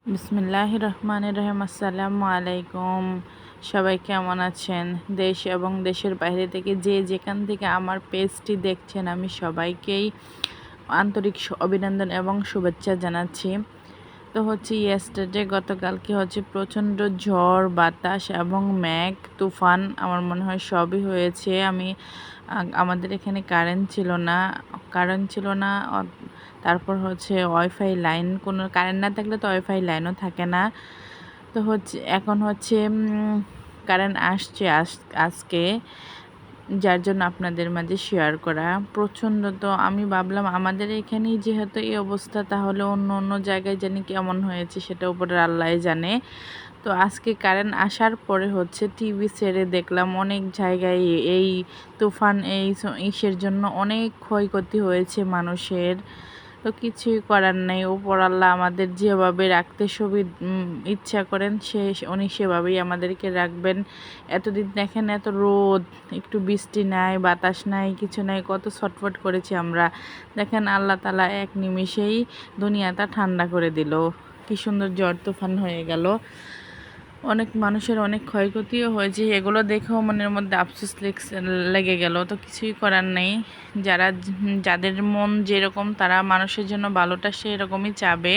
বিসমিল্লাহির রহমানির রহিম। আসসালামু আলাইকুম। সবাই কেমন আছেন? দেশ এবং দেশের বাইরে থেকে যে যেখান থেকে আমার পেজটি দেখছেন, আমি সবাইকেই আন্তরিক অভিনন্দন এবং শুভেচ্ছা জানাচ্ছি। তো ইয়েস্টারডে গতকালকে প্রচণ্ড ঝড় বাতাস এবং মেঘ তুফান, আমার মনে হয় সবই হয়েছে। আমাদের এখানে কারেন্ট ছিল না। তারপর ওয়াইফাই লাইন, কোনো কারেন্ট না থাকলে তো ওয়াইফাই লাইনও থাকে না। তো এখন কারেন্ট আসছে আজকে, যার জন্য আপনাদের মাঝে শেয়ার করা। প্রচণ্ড, তো আমি ভাবলাম আমাদের এখানেই যেহেতু এই অবস্থা, তাহলে অন্য অন্য জায়গায় জানি কেমন হয়েছে, সেটা উপরে আল্লাহই জানে। তো আজকে কারেন্ট আসার পরে টিভি ছেড়ে দেখলাম অনেক জায়গায় এই তুফান, ইসের জন্য অনেক ক্ষয়ক্ষতি হয়েছে মানুষের। তো কিছুই করার নেই, উপর আল্লাহ আমাদের যেভাবে রাখতে ইচ্ছা করেন উনি সেভাবেই আমাদেরকে রাখবেন। এতদিন দেখেন এত রোদ, একটু বৃষ্টি নাই, বাতাস নাই, কিছু নাই, কত ছটফট করেছি আমরা। দেখেন আল্লাহ তাআলা এক নিমিষেই দুনিয়াটা ঠান্ডা করে দিল। কি সুন্দর ঝড় তুফান হয়ে গেল। অনেক মানুষের অনেক ক্ষয়ক্ষতিও হয়েছে, এগুলো দেখেও মনের মধ্যে আফসোস লেগে গেল। তো কিছুই করার নেই, যাদের মন যেরকম, তারা মানুষের জন্য ভালোটা সেই রকমই চাবে।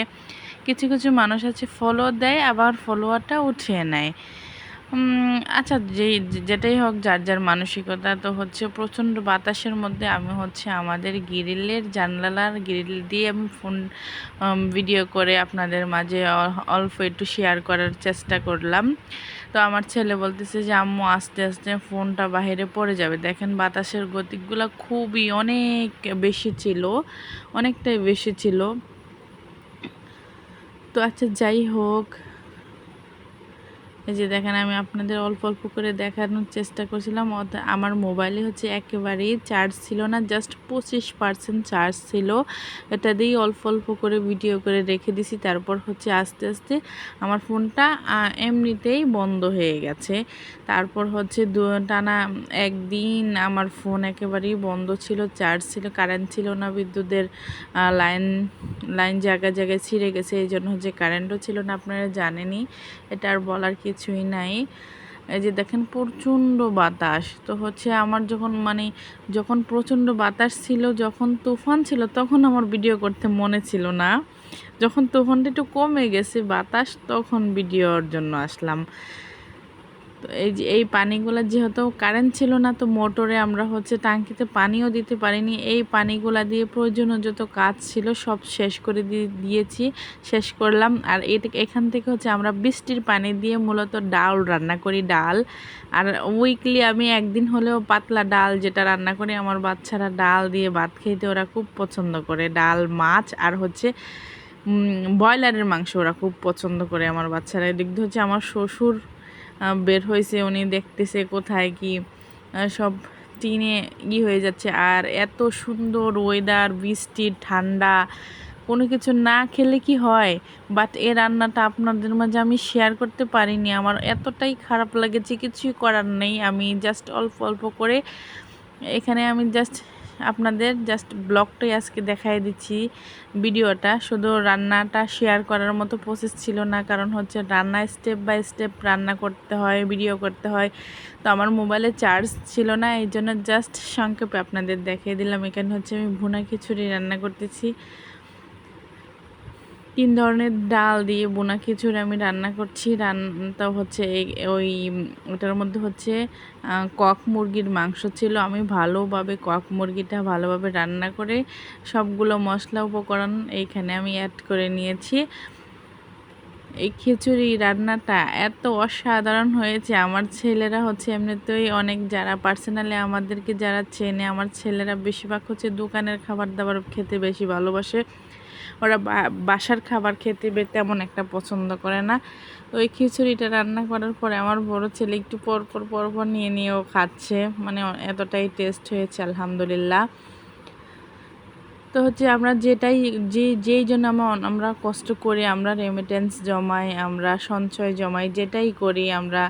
কিছু কিছু মানুষ আছে ফলো দেয়, আবার ফলোয়ারটা উঠিয়ে নেয়। আচ্ছা, যেটাই হোক, যার যার মানসিকতা। তো প্রচণ্ড বাতাসের মধ্যে আমি আমাদের গ্রিলের জানলার গ্রিল দিয়ে আমি ভিডিও করে আপনাদের মাঝে অল্প একটু শেয়ার করার চেষ্টা করলাম। তো আমার ছেলে বলতেছে যে আম্মু আস্তে আস্তে ফোনটা বাইরে পড়ে যাবে। দেখেন বাতাসের গতিগুলো খুবই অনেকটাই বেশি ছিল। তো আচ্ছা, যাই হোক, এই যে দেখেন আমি আপনাদের অল্প অল্প করে দেখানোর চেষ্টা করছিলাম। আমার মোবাইলে একেবারেই চার্জ ছিল না, জাস্ট 25% চার্জ ছিল। এটা দিয়েই অল্প অল্প করে ভিডিও করে রেখে দিছি। তারপর আস্তে আস্তে আমার ফোনটা এমনিতেই বন্ধ হয়ে গেছে। তারপর টানা একদিন আমার ফোন একেবারেই বন্ধ ছিল, চার্জ ছিল, কারেন্ট ছিল না, বিদ্যুতের লাইন লাইন জায়গায় জায়গায় ছিঁড়ে গেছে, এই জন্য কারেন্টও ছিল না। আপনারা জানেনই, এটা আর বলার কিছুই নাই। এই যে দেখেন প্রচণ্ড বাতাস। তো আমার যখন প্রচণ্ড বাতাস ছিল, যখন তুফান ছিল, তখন আমার ভিডিও করতে মনে ছিল না। যখন তুফানটা একটু কমে গেছে বাতাস, তখন ভিডিওর জন্য আসলাম। তো এই পানিগুলো, যেহেতু কারেন্ট ছিল না, তো মোটরে আমরা টাঙ্কিতে পানিও দিতে পারিনি। এই পানিগুলা দিয়ে প্রয়োজনীয় যত কাজ ছিল সব শেষ করে শেষ করলাম। আর এখান থেকে আমরা বৃষ্টির পানি দিয়ে মূলত ডাল রান্না করি। আর উইকলি আমি একদিন হলেও পাতলা ডাল যেটা রান্না করি, আমার বাচ্চারা ডাল দিয়ে ভাত খেতে ওরা খুব পছন্দ করে। ডাল, মাছ আর ব্রয়লারের মাংস ওরা খুব পছন্দ করে আমার বাচ্চারা। এদিক দিয়ে আমার শ্বশুর বের হয়েছে, উনি দেখতেছে কোথায় কি সব টিনে হয়ে যাচ্ছে। আর এত সুন্দর ওয়েদার, বৃষ্টি, ঠান্ডা, কোনো কিছু না খেলে কি হয়, বাট এই রান্নাটা আপনাদের মাঝে আমি শেয়ার করতে পারিনি। আমার এতটাই খারাপ লাগেছে, কিছুই করার নেই। আমি জাস্ট অল্প অল্প করে এখানে আমি আপনাদের ব্লগটাই আজকে দেখাই দিচ্ছি। ভিডিওটা শুধু রান্নাটা শেয়ার করার মতো প্রসেস ছিল না, কারণ রান্না স্টেপ বাই স্টেপ রান্না করতে হয়, ভিডিও করতে হয়। তো আমার মোবাইলে চার্জ ছিল না, এই জন্য জাস্ট সংক্ষেপে আপনাদের দেখিয়ে দিলাম। এখানে আমি ভুনা খিচুড়ি রান্না করতেছি। 3 ধরনের ডাল দিয়ে বোনা খিচুড়ি আমি রান্না করছি। রান্নাটা ওটার মধ্যে কক মুরগির মাংস ছিল। আমি কক মুরগিটা ভালোভাবে রান্না করে সবগুলো মশলা উপকরণ এইখানে আমি অ্যাড করে নিয়েছি। এই খিচুড়ি রান্নাটা এত অসাধারণ হয়েছে। আমার ছেলেরা এমনিতেই অনেক, যারা পার্সোনালি আমাদেরকে যারা চেনে, আমার ছেলেরা বেশিরভাগ দোকানের খাবার দাবার খেতে বেশি ভালোবাসে। ওরা বাসার খাবার খেতে তেমন একটা পছন্দ করে না। তো ওই খিচুড়িটা রান্না করার পরে আমার বড় ছেলে একটু পর নিয়েও খাচ্ছে, এতটাই টেস্ট হয়েছে আলহামদুলিল্লাহ। তো আমরা যেই জন্য আমরা কষ্ট করি, আমরা রেমিটেন্স জমাই, আমরা সঞ্চয় জমাই, যেটাই করি আমরা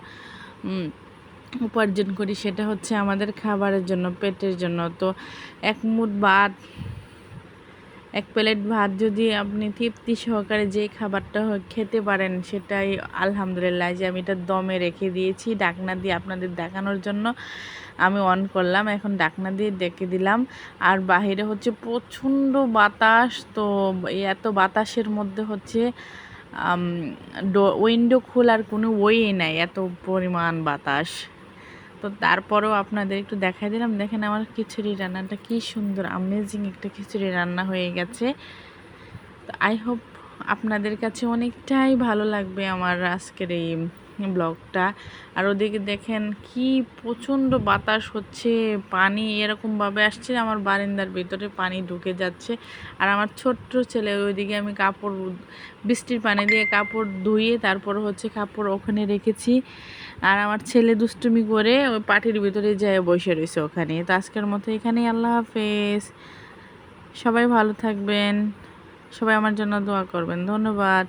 উপার্জন করি, সেটা আমাদের খাবারের জন্য, পেটের জন্য। তো এক প্লেট ভাত যদি আপনি তৃপ্তি সহকারে যে খাবারটা খেতে পারেন সেটাই আলহামদুলিল্লাহ। যে আমি এটা দমে রেখে দিয়েছি ঢাকনা দিয়ে আপনাদের দেখানোর জন্য আমি অন করলাম, এখন ঢাকনা দিয়ে ডেকে দিলাম। আর বাহিরে হচ্ছে প্রচণ্ড বাতাস, তো এই এত বাতাসের মধ্যে হচ্ছে উইন্ডো খোলার কোনো ওয়ে নাই, এত পরিমাণ বাতাস। তো তারপরেও আপনাদের একটু দেখাই দিলাম। দেখেন আমার খিচুড়ি রান্নাটা কি সুন্দর অ্যামেজিং একটা খিচুড়ি রান্না হয়ে গেছে। তো আই হোপ আপনাদের কাছে অনেকটাই ভালো লাগবে আমার আজকের এই ব্লগটা। আর ওদিকে দেখেন কি প্রচণ্ড বাতাস হচ্ছে, পানি এরকমভাবে আসছে আমার বারান্দার ভিতরে পানি ঢুকে যাচ্ছে। আর আমার ছোট্ট ছেলে ওইদিকে আমি কাপড় বৃষ্টির পানি দিয়ে কাপড় ধুয়ে তারপর হচ্ছে কাপড় ওখানে রেখেছি। আর আমার ছেলে দুষ্টুমি করে ওই পাটির ভিতরে যেয়ে বসে রয়েছে ওখানে। তো আজকের মতো এখানেই, আল্লাহ হাফেজ। সবাই ভালো থাকবেন, সবাই আমার জন্য দোয়া করবেন। ধন্যবাদ।